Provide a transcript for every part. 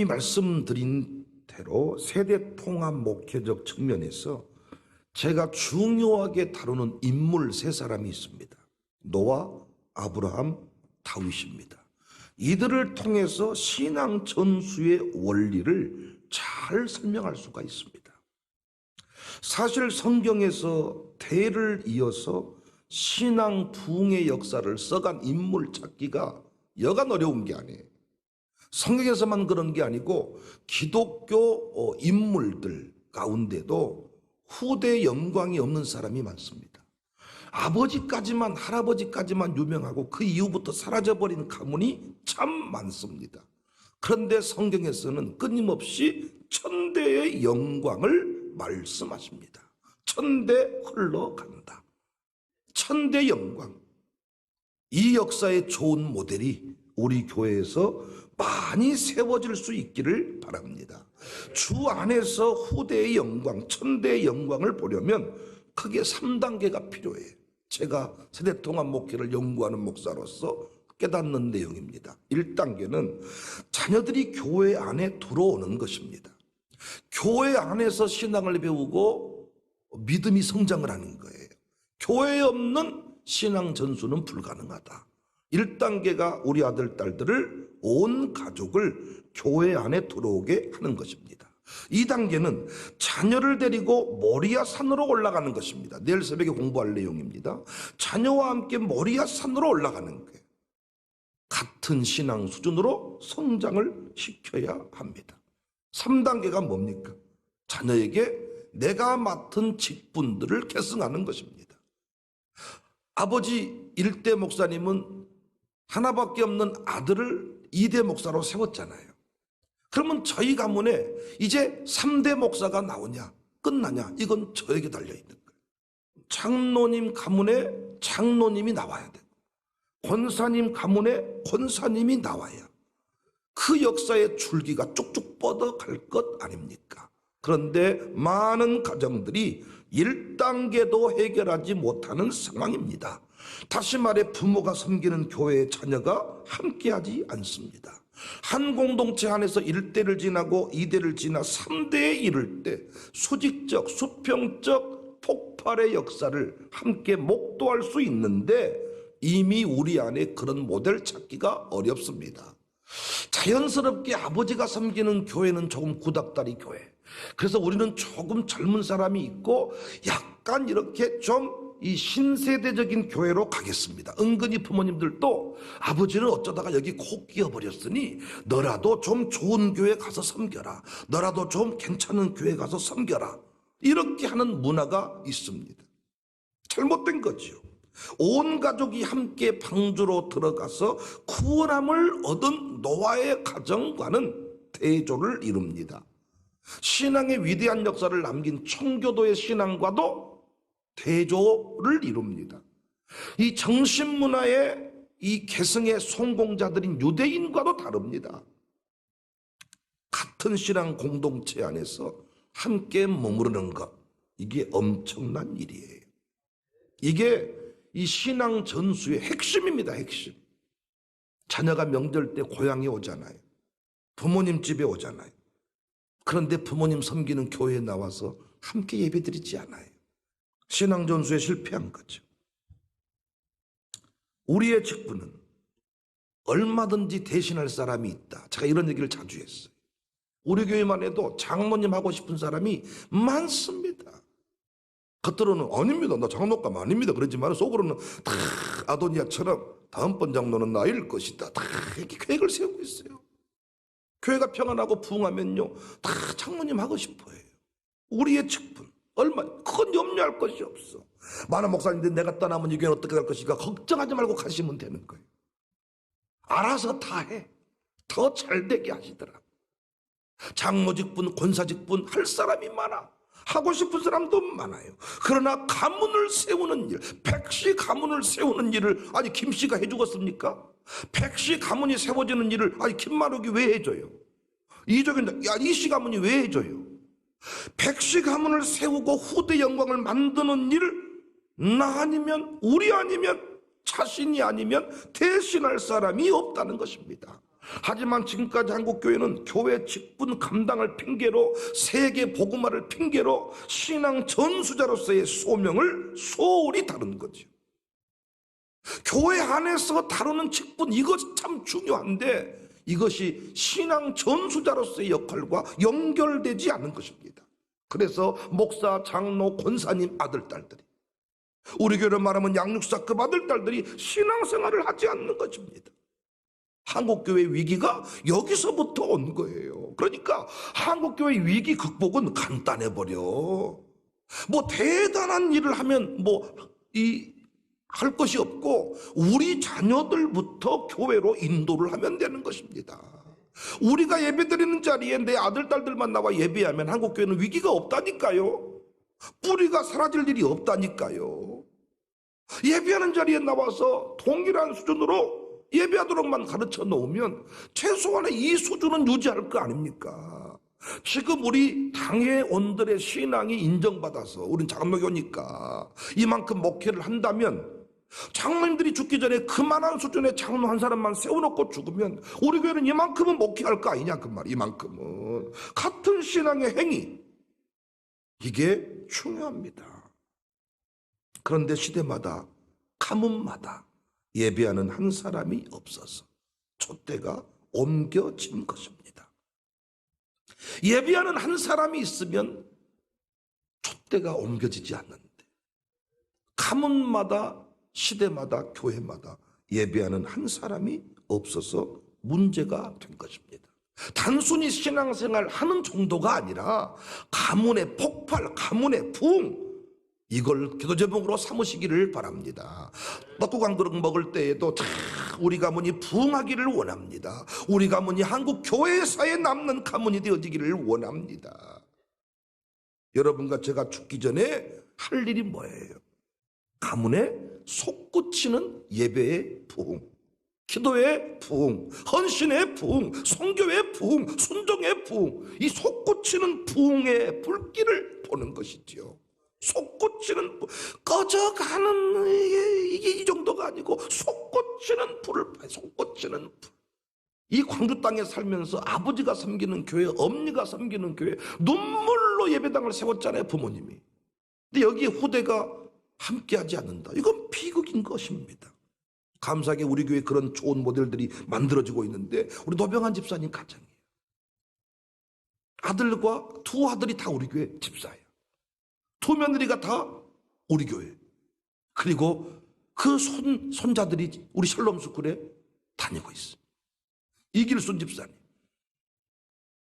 이미 말씀드린 대로 세대 통합 목회적 측면에서 제가 중요하게 다루는 인물 세 사람이 있습니다. 노아, 아브라함, 다윗입니다. 이들을 통해서 신앙 전수의 원리를 잘 설명할 수가 있습니다. 사실 성경에서 대를 이어서 신앙 부흥의 역사를 써간 인물 찾기가 여간 어려운 게 아니에요. 성경에서만 그런 게 아니고 기독교 인물들 가운데도 후대 영광이 없는 사람이 많습니다. 아버지까지만 할아버지까지만 유명하고 그 이후부터 사라져버린 가문이 참 많습니다. 그런데 성경에서는 끊임없이 천대의 영광을 말씀하십니다. 천대 흘러간다. 천대 영광. 이 역사의 좋은 모델이 우리 교회에서 많이 세워질 수 있기를 바랍니다. 주 안에서 후대의 영광, 천대의 영광을 보려면 크게 3단계가 필요해요. 제가 세대통합 목회를 연구하는 목사로서 깨닫는 내용입니다. 1단계는 자녀들이 교회 안에 들어오는 것입니다. 교회 안에서 신앙을 배우고 믿음이 성장을 하는 거예요. 교회에 없는 신앙 전수는 불가능하다. 1단계가 우리 아들, 딸들을 온 가족을 교회 안에 들어오게 하는 것입니다. 2단계는 자녀를 데리고 모리아 산으로 올라가는 것입니다. 내일 새벽에 공부할 내용입니다. 자녀와 함께 모리아 산으로 올라가는 거예요. 같은 신앙 수준으로 성장을 시켜야 합니다. 3단계가 뭡니까? 자녀에게 내가 맡은 직분들을 계승하는 것입니다. 아버지 1대 목사님은 하나밖에 없는 아들을 2대 목사로 세웠잖아요. 그러면 저희 가문에 이제 3대 목사가 나오냐 끝나냐 이건 저에게 달려있는 거예요. 장로님 가문에 장로님이 나와야 되고 권사님 가문에 권사님이 나와야 그 역사의 줄기가 쭉쭉 뻗어갈 것 아닙니까? 그런데 많은 가정들이 1단계도 해결하지 못하는 상황입니다. 다시 말해 부모가 섬기는 교회의 자녀가 함께하지 않습니다. 한 공동체 안에서 1대를 지나고 2대를 지나 3대에 이를 때 수직적, 수평적 폭발의 역사를 함께 목도할 수 있는데 이미 우리 안에 그런 모델 찾기가 어렵습니다. 자연스럽게 아버지가 섬기는 교회는 조금 구닥다리 교회. 그래서 우리는 조금 젊은 사람이 있고 약간 이렇게 좀 이 신세대적인 교회로 가겠습니다. 은근히 부모님들도 아버지는 어쩌다가 여기 콕 끼어버렸으니 너라도 좀 좋은 교회 가서 섬겨라. 너라도 좀 괜찮은 교회 가서 섬겨라. 이렇게 하는 문화가 있습니다. 잘못된 거지요. 온 가족이 함께 방주로 들어가서 구원함을 얻은 노아의 가정과는 대조를 이룹니다. 신앙의 위대한 역사를 남긴 청교도의 신앙과도 대조를 이룹니다. 이 정신문화의 이 계승의 성공자들인 유대인과도 다릅니다. 같은 신앙 공동체 안에서 함께 머무르는 것, 이게 엄청난 일이에요. 이게 이 신앙 전수의 핵심입니다. 핵심. 자녀가 명절 때 고향에 오잖아요. 부모님 집에 오잖아요. 그런데 부모님 섬기는 교회에 나와서 함께 예배드리지 않아요. 신앙 전수에 실패한 거죠. 우리의 직분은 얼마든지 대신할 사람이 있다. 제가 이런 얘기를 자주 했어요. 우리 교회만 해도 장로님 하고 싶은 사람이 많습니다. 겉으로는 아닙니다. 나 장로감 아닙니다. 그러지만 속으로는 다 아도니아처럼 다음번 장로는 나일 것이다. 다 이렇게 계획을 세우고 있어요. 교회가 평안하고 부흥하면요 다 장로님 하고 싶어해요. 우리의 직분 얼마 그건 염려할 것이 없어. 많은 목사님들 내가 떠나면 이 교회는 어떻게 될 것인가 걱정하지 말고 가시면 되는 거예요. 알아서 다 해. 더 잘되게 하시더라. 장로 직분, 권사 직분 할 사람이 많아. 하고 싶은 사람도 많아요. 그러나 가문을 세우는 일, 백시 가문을 세우는 일을 아니 김씨가 해주겠습니까? 백시 가문이 세워지는 일을 아니 김만옥이 왜 해줘요? 이적인데 야 이씨 가문이 왜 해줘요? 백시 가문을 세우고 후대 영광을 만드는 일을 나 아니면 우리 아니면 자신이 아니면 대신할 사람이 없다는 것입니다. 하지만 지금까지 한국교회는 교회 직분 감당을 핑계로 세계 복음화를 핑계로 신앙 전수자로서의 소명을 소홀히 다룬 거죠. 교회 안에서 다루는 직분, 이것이 참 중요한데 이것이 신앙 전수자로서의 역할과 연결되지 않는 것입니다. 그래서 목사, 장로, 권사님 아들, 딸들이, 우리 교회로 말하면 양육사급 아들, 딸들이 신앙생활을 하지 않는 것입니다. 한국교회 위기가 여기서부터 온 거예요. 그러니까 한국교회 위기 극복은 간단해버려. 뭐 대단한 일을 하면 할 것이 없고 우리 자녀들부터 교회로 인도를 하면 되는 것입니다. 우리가 예배드리는 자리에 내 아들, 딸들만 나와 예배하면 한국교회는 위기가 없다니까요. 뿌리가 사라질 일이 없다니까요. 예배하는 자리에 나와서 동일한 수준으로 예배하도록만 가르쳐 놓으면 최소한의 이 수준은 유지할 거 아닙니까? 지금 우리 당회원들의 신앙이 인정받아서 우린 장로교니까 이만큼 목회를 한다면 장로님들이 죽기 전에 그만한 수준의 장로 한 사람만 세워놓고 죽으면 우리 교회는 이만큼은 목회할 거 아니냐 그 말. 이만큼은 같은 신앙의 행위, 이게 중요합니다. 그런데 시대마다 가문마다 예배하는 한 사람이 없어서 촛대가 옮겨진 것입니다. 예배하는 한 사람이 있으면 촛대가 옮겨지지 않는데 가문마다 시대마다 교회마다 예배하는 한 사람이 없어서 문제가 된 것입니다. 단순히 신앙생활 하는 정도가 아니라 가문의 폭발, 가문의 부흥, 이걸 기도 제목으로 삼으시기를 바랍니다. 떡국 한 그릇 먹을 때에도 우리 가문이 부흥하기를 원합니다. 우리 가문이 한국 교회사에 남는 가문이 되어지기를 원합니다. 여러분과 제가 죽기 전에 할 일이 뭐예요? 가문의 솟구치는 예배의 부흥, 기도의 부흥, 헌신의 부흥, 선교의 부흥, 순종의 부흥, 이 솟구치는 부흥의 불길을 보는 것이지요. 솟구치는 꺼져가는 이게 이 정도가 아니고 솟구치는 불을 봐요. 솟구치는 불. 이 광주 땅에 살면서 아버지가 섬기는 교회, 엄니가 섬기는 교회, 눈물로 예배당을 세웠잖아요, 부모님이. 근데 여기에 후대가 함께하지 않는다. 이건 비극인 것입니다. 감사하게 우리 교회에 그런 좋은 모델들이 만들어지고 있는데 우리 노병한 집사님 가정이에요. 아들과 두 아들이 다 우리 교회 집사예요. 두 며느리가 다 우리 교회. 그리고 그 손자들이 우리 샬롬 스쿨에 다니고 있어요. 이길순 집사님.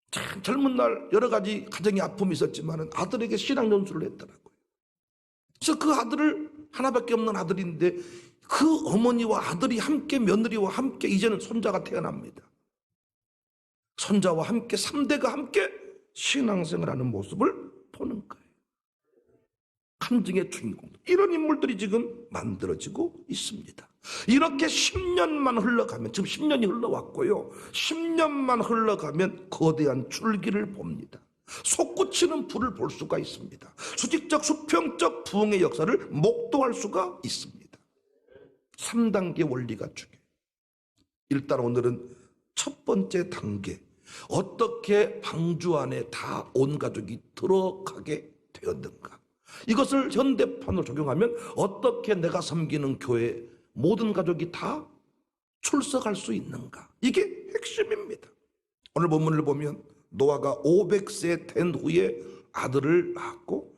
참 젊은 날 여러 가지 가정의 아픔이 있었지만 아들에게 신앙 전수를 했더라고요. 그래서 그 아들을, 하나밖에 없는 아들인데 그 어머니와 아들이 함께, 며느리와 함께 이제는 손자가 태어납니다. 손자와 함께 3대가 함께 신앙생활하는 모습을 보는 거예요. 감정의 주인공, 이런 인물들이 지금 만들어지고 있습니다. 이렇게 10년만 흘러가면, 지금 10년이 흘러왔고요, 10년만 흘러가면 거대한 줄기를 봅니다. 솟구치는 불을 볼 수가 있습니다. 수직적 수평적 부흥의 역사를 목도할 수가 있습니다. 3단계 원리가 중요해요. 일단 오늘은 첫 번째 단계, 어떻게 방주 안에 다 온 가족이 들어가게 되었는가, 이것을 현대판으로 적용하면 어떻게 내가 섬기는 교회 모든 가족이 다 출석할 수 있는가, 이게 핵심입니다. 오늘 본문을 보면 노아가 500세 된 후에 아들을 낳았고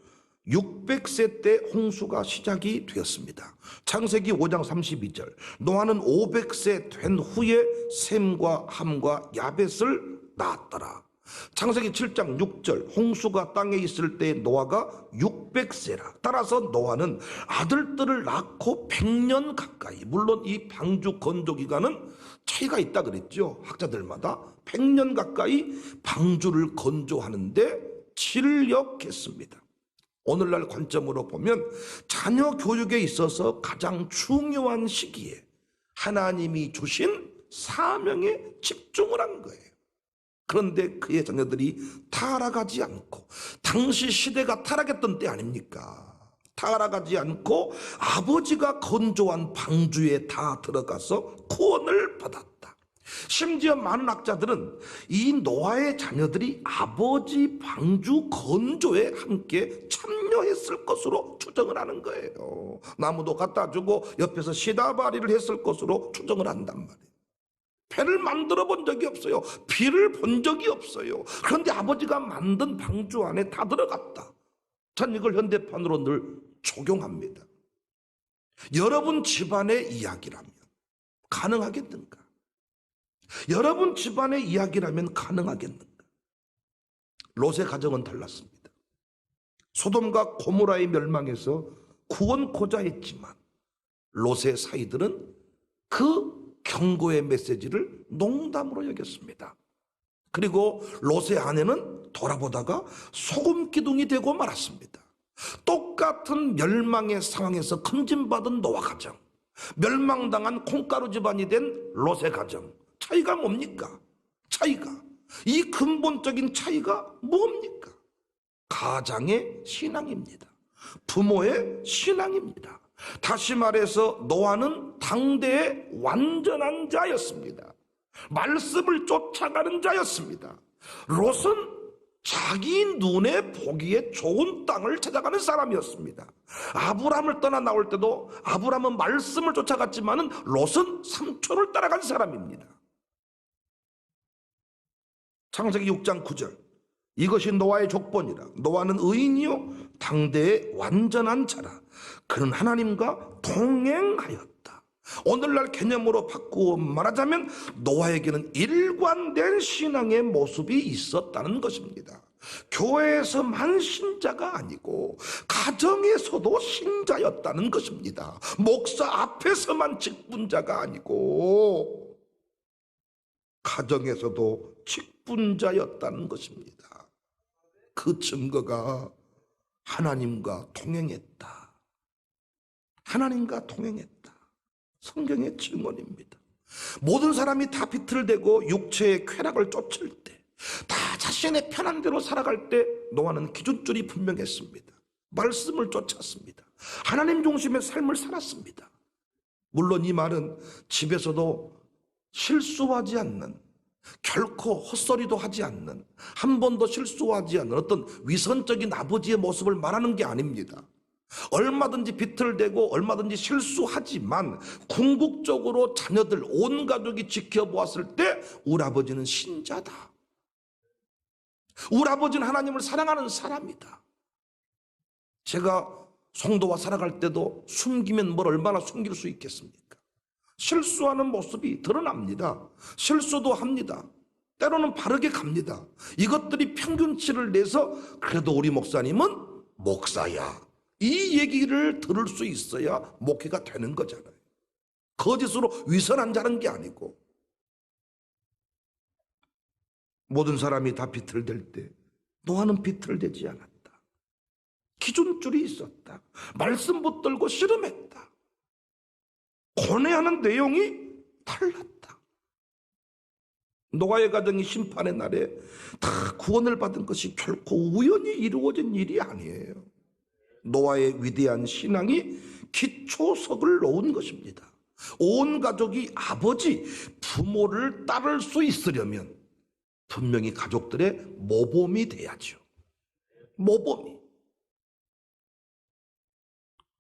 600세 때 홍수가 시작이 되었습니다. 창세기 5장 32절, 노아는 500세 된 후에 셈과 함과 야벳을 낳았더라. 창세기 7장 6절, 홍수가 땅에 있을 때 노아가 600세라. 따라서 노아는 아들들을 낳고 100년 가까이, 물론 이 방주 건조 기간은 차이가 있다 그랬죠. 학자들마다 100년 가까이 방주를 건조하는데 진력했습니다. 오늘날 관점으로 보면 자녀 교육에 있어서 가장 중요한 시기에 하나님이 주신 사명에 집중을 한 거예요. 그런데 그의 자녀들이 타락하지 않고, 당시 시대가 타락했던 때 아닙니까? 타락하지 않고 아버지가 건조한 방주에 다 들어가서 구원을 받았다. 심지어 많은 학자들은 이 노아의 자녀들이 아버지 방주 건조에 함께 참여했을 것으로 추정을 하는 거예요. 나무도 갖다 주고 옆에서 시다바리를 했을 것으로 추정을 한단 말이에요. 배를 만들어 본 적이 없어요. 비를 본 적이 없어요. 그런데 아버지가 만든 방주 안에 다 들어갔다. 전 이걸 현대판으로 늘 적용합니다. 여러분 집안의 이야기라면 가능하겠는가? 여러분 집안의 이야기라면 가능하겠는가? 롯의 가정은 달랐습니다. 소돔과 고모라의 멸망에서 구원코자 했지만 롯의 사이들은 그 경고의 메시지를 농담으로 여겼습니다. 그리고 롯의 아내는 돌아보다가 소금기둥이 되고 말았습니다. 똑같은 멸망의 상황에서 건진받은 노아 가정, 멸망당한 콩가루 집안이 된 롯의 가정, 차이가 뭡니까? 이 근본적인 차이가 뭡니까? 가장의 신앙입니다. 부모의 신앙입니다. 다시 말해서 노아는 당대의 완전한 자였습니다. 말씀을 쫓아가는 자였습니다. 롯은 자기 눈에 보기에 좋은 땅을 찾아가는 사람이었습니다. 아브람을 떠나 나올 때도 아브람은 말씀을 쫓아갔지만은 롯은 삼촌을 따라간 사람입니다. 창세기 6장 9절, 이것이 노아의 족본이라. 노아는 의인이요 당대의 완전한 자라. 그는 하나님과 동행하였다. 오늘날 개념으로 바꾸어 말하자면 노아에게는 일관된 신앙의 모습이 있었다는 것입니다. 교회에서만 신자가 아니고 가정에서도 신자였다는 것입니다. 목사 앞에서만 직분자가 아니고 가정에서도 직분자였다는 것입니다. 그 증거가 하나님과 동행했다. 하나님과 동행했다. 성경의 증언입니다. 모든 사람이 다 비틀대고 육체의 쾌락을 쫓을 때, 다 자신의 편한 대로 살아갈 때 노아는 기준줄이 분명했습니다. 말씀을 쫓았습니다. 하나님 중심의 삶을 살았습니다. 물론 이 말은 집에서도 실수하지 않는, 결코 헛소리도 하지 않는, 한 번도 실수하지 않는 어떤 위선적인 아버지의 모습을 말하는 게 아닙니다. 얼마든지 비틀대고 얼마든지 실수하지만 궁극적으로 자녀들 온 가족이 지켜보았을 때 우리 아버지는 신자다. 우리 아버지는 하나님을 사랑하는 사람이다. 제가 성도와 살아갈 때도 숨기면 뭘 얼마나 숨길 수 있겠습니까? 실수하는 모습이 드러납니다. 실수도 합니다. 때로는 바르게 갑니다. 이것들이 평균치를 내서 그래도 우리 목사님은 목사야, 이 얘기를 들을 수 있어야 목회가 되는 거잖아요. 거짓으로 위선한 자는 게 아니고. 모든 사람이 다 비틀댈 때 노아는 비틀대지 않았다. 기준줄이 있었다. 말씀 붙들고 씨름했다. 권해하는 내용이 달랐다. 노아의 가정이 심판의 날에 다 구원을 받은 것이 결코 우연히 이루어진 일이 아니에요. 노아의 위대한 신앙이 기초석을 놓은 것입니다. 온 가족이 아버지, 부모를 따를 수 있으려면 분명히 가족들의 모범이 돼야죠. 모범이.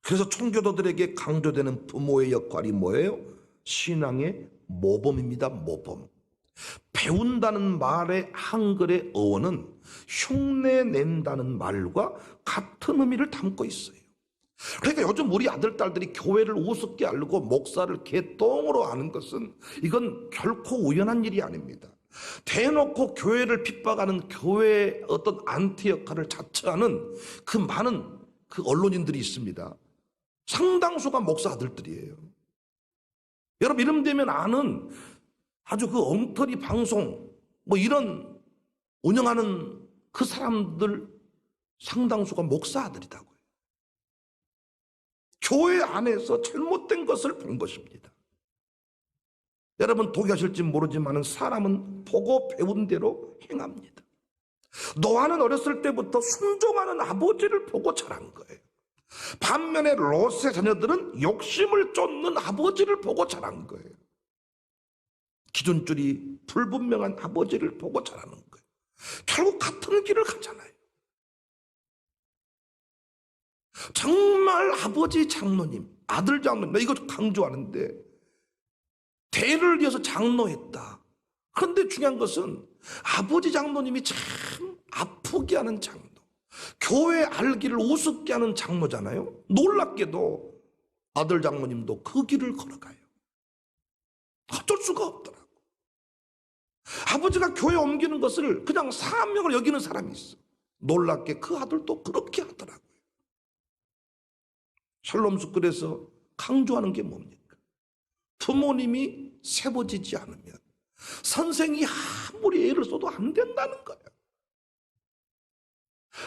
그래서 청교도들에게 강조되는 부모의 역할이 뭐예요? 신앙의 모범입니다. 모범. 배운다는 말의 한글의 어원은 흉내낸다는 말과 같은 의미를 담고 있어요. 그러니까 요즘 우리 아들, 딸들이 교회를 우습게 알고 목사를 개똥으로 아는 것은 이건 결코 우연한 일이 아닙니다. 대놓고 교회를 핍박하는 교회의 어떤 안티 역할을 자처하는 그 많은 그 언론인들이 있습니다. 상당수가 목사 아들들이에요. 여러분 이름 되면 아는 아주 그 엉터리 방송 뭐 이런 운영하는 그 사람들 상당수가 목사 아들이라고요. 교회 안에서 잘못된 것을 본 것입니다. 여러분 동의하실지 모르지만 사람은 보고 배운 대로 행합니다. 노아는 어렸을 때부터 순종하는 아버지를 보고 자란 거예요. 반면에 롯의 자녀들은 욕심을 쫓는 아버지를 보고 자란 거예요. 기존줄이 불분명한 아버지를 보고 자라는 거예요. 결국 같은 길을 가잖아요. 정말 아버지 장로님, 아들 장로님, 나 이거 강조하는데 대를 이어서 장로했다. 그런데 중요한 것은 아버지 장로님이 참 아프게 하는 장로, 교회 알기를 우습게 하는 장로잖아요. 놀랍게도 아들 장로님도 그 길을 걸어가요. 어쩔 수가 없더라고. 아버지가 교회 옮기는 것을 그냥 사명을 여기는 사람이 있어. 놀랍게 그 아들도 그렇게 하더라고요. 샬롬 스쿨에서 강조하는 게 뭡니까? 부모님이 세워지지 않으면 선생이 아무리 애를 써도 안 된다는 거예요.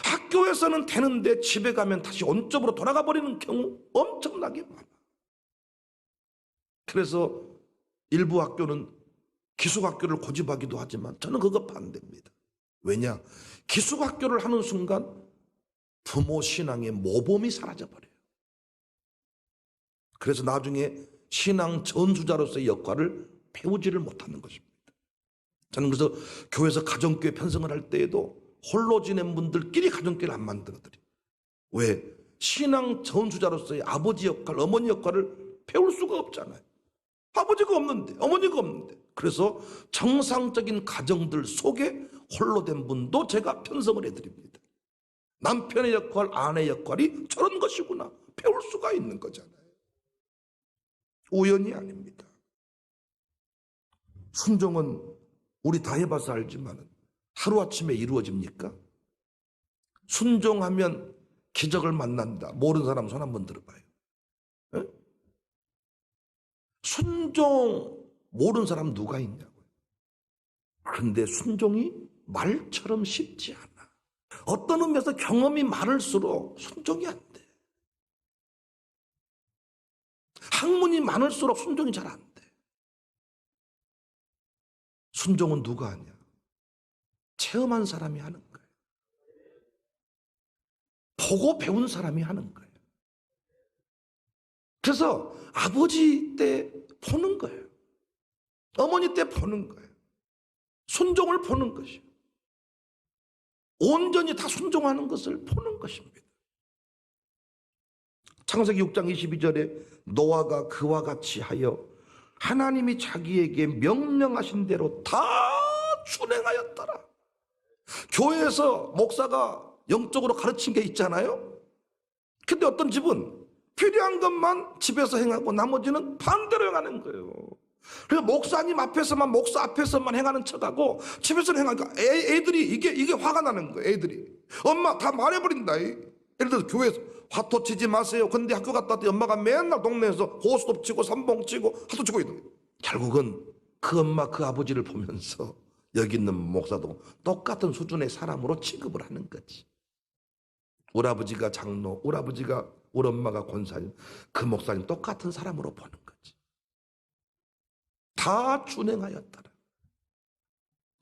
학교에서는 되는데 집에 가면 다시 원점으로 돌아가 버리는 경우 엄청나게 많아. 그래서 일부 학교는 기숙학교를 고집하기도 하지만 저는 그거 반대입니다. 왜냐? 기숙학교를 하는 순간 부모 신앙의 모범이 사라져버려요. 그래서 나중에 신앙 전수자로서의 역할을 배우지를 못하는 것입니다. 저는 그래서 교회에서 가정교회 편성을 할 때에도 홀로 지낸 분들끼리 가정교회를 안 만들어드려요. 왜? 신앙 전수자로서의 아버지 역할, 어머니 역할을 배울 수가 없잖아요. 아버지가 없는데, 어머니가 없는데. 그래서 정상적인 가정들 속에 홀로 된 분도 제가 편성을 해드립니다. 남편의 역할, 아내의 역할이 저런 것이구나. 배울 수가 있는 거잖아요. 우연이 아닙니다. 순종은 우리 다 해봐서 알지만 하루아침에 이루어집니까? 순종하면 기적을 만난다. 모르는 사람 손 한번 들어봐요. 에? 순종 모르는 사람 누가 있냐고요. 그런데 순종이 말처럼 쉽지 않아. 어떤 의미에서 경험이 많을수록 순종이 안 돼. 학문이 많을수록 순종이 잘 안 돼. 순종은 누가 하냐? 체험한 사람이 하는 거예요. 보고 배운 사람이 하는 거예요. 그래서 아버지 때 보는 거예요. 어머니 때 보는 거예요. 순종을 보는 것이에요. 온전히 다 순종하는 것을 보는 것입니다. 창세기 6장 22절에 노아가 그와 같이 하여 하나님이 자기에게 명령하신 대로 다 준행하였더라. 교회에서 목사가 영적으로 가르친 게 있잖아요. 근데 어떤 집은 필요한 것만 집에서 행하고 나머지는 반대로 행하는 거예요. 그래서 목사님 앞에서만, 목사 앞에서만 행하는 척하고 집에서는 행하니까 애들이 이게 화가 나는 거예요. 애들이 엄마 다 말해버린다. 예를 들어서 교회에서 화토 치지 마세요. 근데 학교 갔다 왔더니 엄마가 맨날 동네에서 고스톱 치고 삼봉 치고 화토 치고 있는 거예요. 결국은 그 엄마 그 아버지를 보면서 여기 있는 목사도 똑같은 수준의 사람으로 취급을 하는 거지. 우리 아버지가 장로, 우리 아버지가, 우리 엄마가 권사님, 그 목사님 똑같은 사람으로 보는 거지. 다 준행하였더라.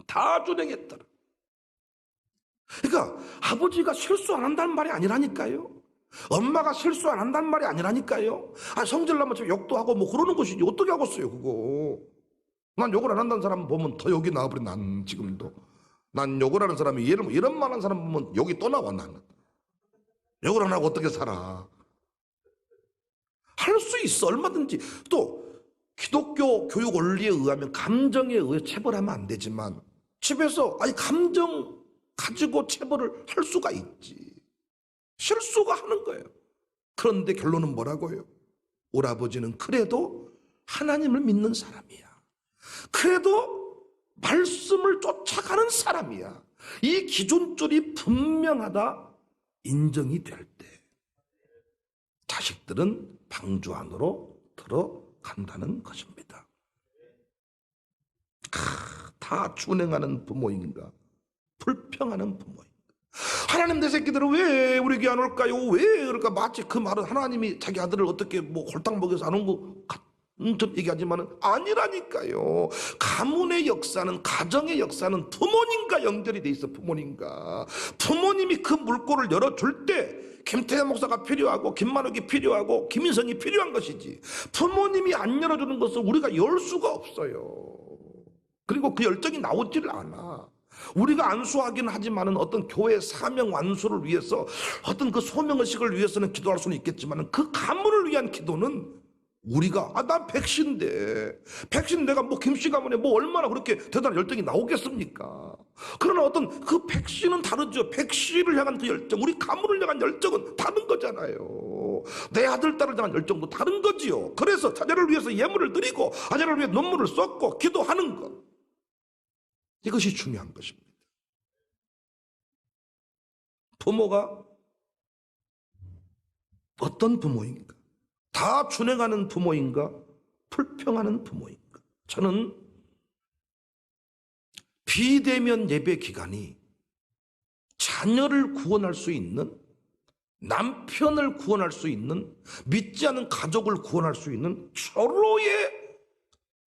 다 준행했더라. 그러니까 아버지가 실수 안 한다는 말이 아니라니까요. 엄마가 실수 안 한다는 말이 아니라니까요. 성질나면 욕도 하고 뭐 그러는 것이지. 어떻게 하겠어요 그거. 난 욕을 안 한다는 사람 보면 더 욕이 나와버려. 난 지금도 난 욕을 하는 사람이 이런 말하는 사람 보면 욕이 또 나와. 나는 욕을 안 하고 어떻게 살아. 할 수 있어 얼마든지. 또 기독교 교육 원리에 의하면 감정에 의해 체벌하면 안 되지만 집에서 감정 가지고 체벌을 할 수가 있지. 실수가 하는 거예요. 그런데 결론은 뭐라고요? 우리 아버지는 그래도 하나님을 믿는 사람이야. 그래도 말씀을 쫓아가는 사람이야. 이 기존줄이 분명하다 인정이 될 때 자식들은 방주 안으로 들어간다는 것입니다. 다 준행하는 부모인가? 불평하는 부모인가? 하나님 내 새끼들은 왜 우리 교회 안 올까요? 왜 그럴까? 마치 그 말은 하나님이 자기 아들을 어떻게 홀딱 먹여서 안 온 것 같은 얘기하지만은 아니라니까요. 가문의 역사는, 가정의 역사는 부모님과 연결이 돼 있어. 부모님이 그 물꼬를 열어줄 때 김태현 목사가 필요하고 김만옥이 필요하고 김인성이 필요한 것이지, 부모님이 안 열어주는 것을 우리가 열 수가 없어요. 그리고 그 열정이 나오질 않아. 우리가 안수하기는 하지만은 어떤 교회 사명 완수를 위해서 어떤 그 소명의식을 위해서는 기도할 수는 있겠지만 그 가문을 위한 기도는 우리가 난 백신데 내가 뭐 김씨 가문에 뭐 얼마나 그렇게 대단한 열정이 나오겠습니까? 그러나 어떤 그 백신은 다르죠. 백씨를 향한 그 열정, 우리 가문을 향한 열정은 다른 거잖아요. 내 아들 딸을 향한 열정도 다른 거지요. 그래서 자녀를 위해서 예물을 드리고 자녀를 위해 눈물을 쏟고 기도하는 것, 이것이 중요한 것입니다. 부모가 어떤 부모인가? 다 준행하는 부모인가? 불평하는 부모인가? 저는 비대면 예배 기간이 자녀를 구원할 수 있는, 남편을 구원할 수 있는, 믿지 않는 가족을 구원할 수 있는 절호의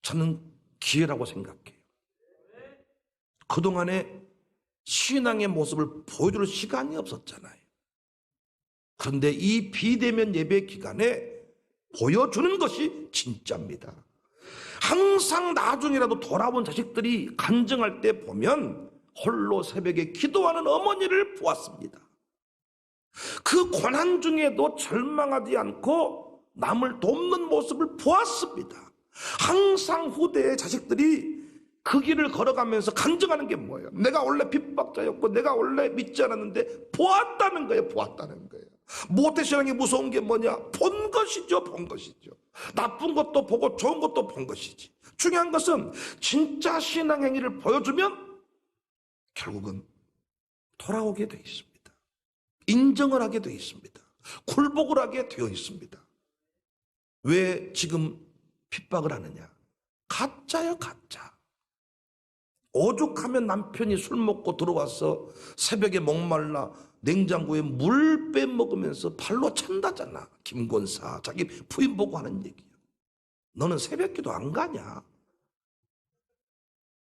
저는 기회라고 생각해요. 그동안에 신앙의 모습을 보여줄 시간이 없었잖아요. 그런데 이 비대면 예배 기간에 보여주는 것이 진짜입니다. 항상 나중이라도 돌아온 자식들이 간증할 때 보면 홀로 새벽에 기도하는 어머니를 보았습니다. 그 고난 중에도 절망하지 않고 남을 돕는 모습을 보았습니다. 항상 후대의 자식들이 그 길을 걸어가면서 간증하는 게 뭐예요? 내가 원래 핍박자였고 내가 원래 믿지 않았는데 보았다는 거예요. 보았다는 거예요. 모태신앙이 무서운 게 뭐냐? 본 것이죠. 본 것이죠. 나쁜 것도 보고 좋은 것도 본 것이지. 중요한 것은 진짜 신앙 행위를 보여주면 결국은 돌아오게 되어 있습니다. 인정을 하게 되어 있습니다. 굴복을 하게 되어 있습니다. 왜 지금 핍박을 하느냐? 가짜요, 가짜. 오죽하면 남편이 술 먹고 들어와서 새벽에 목말라 냉장고에 물 빼먹으면서 발로 찬다잖아. 김권사 자기 부인 보고 하는 얘기야. 너는 새벽 기도 안 가냐?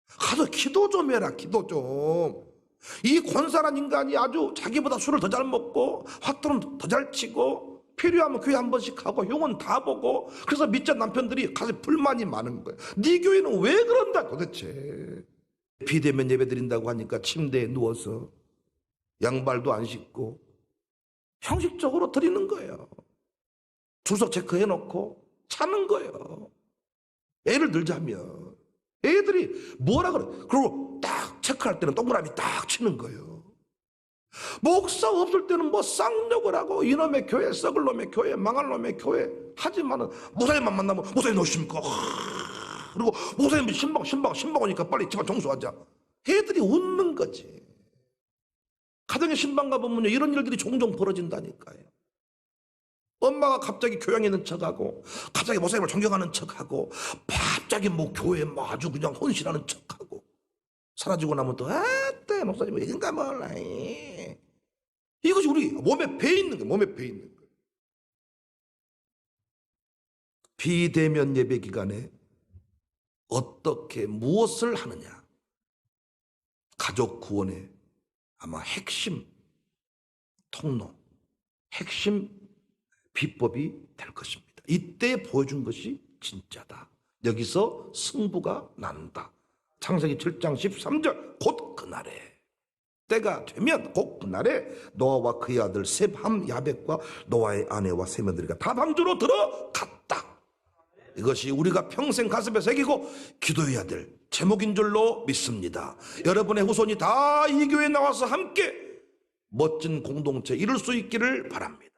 가서 기도 좀 해라. 기도 좀. 이 권사란 인간이 아주 자기보다 술을 더 잘 먹고 화투는 더 잘 치고 필요하면 교회 한 번씩 가고 흉은 다 보고, 그래서 믿지 않는 남편들이 가서 불만이 많은 거야. 네 교회는 왜 그런다 도대체. 비대면 예배 드린다고 하니까 침대에 누워서 양발도 안 씻고 형식적으로 드리는 거예요. 주석 체크해놓고 차는 거예요. 예를 들자면 애들이 뭐라 그래. 그리고 딱 체크할 때는 동그라미 딱 치는 거예요. 목사 없을 때는 뭐 쌍욕을 하고 이놈의 교회, 썩을 놈의 교회, 망할 놈의 교회 하지만은 목사님만 만나면 목사님 오십니까? 그리고 목사님 신방 오니까 빨리 집안 청소하자. 애들이 웃는 거지. 가정의 신방 가보면요 이런 일들이 종종 벌어진다니까요. 엄마가 갑자기 교양에 있는 척하고 갑자기 목사님을 존경하는 척하고 갑자기 뭐 교회에 뭐 아주 그냥 헌신하는 척하고 사라지고 나면 또 아따 목사님 인가 몰라. 이것이 우리 몸에 배 있는 거예요. 몸에 배 있는 거예요. 비대면 예배 기간에 어떻게 무엇을 하느냐? 가족 구원의 아마 핵심 통로, 핵심 비법이 될 것입니다. 이때 보여준 것이 진짜다. 여기서 승부가 난다. 창세기 7장 13절 곧 그날에 때가 되면 곧 그날에 노아와 그의 아들 셈함 야벳과 노아의 아내와 세 며느리가 다 방주로 들어갔다. 이것이 우리가 평생 가슴에 새기고 기도해야 될 제목인 줄로 믿습니다. 여러분의 후손이 다 이 교회에 나와서 함께 멋진 공동체 이룰 수 있기를 바랍니다.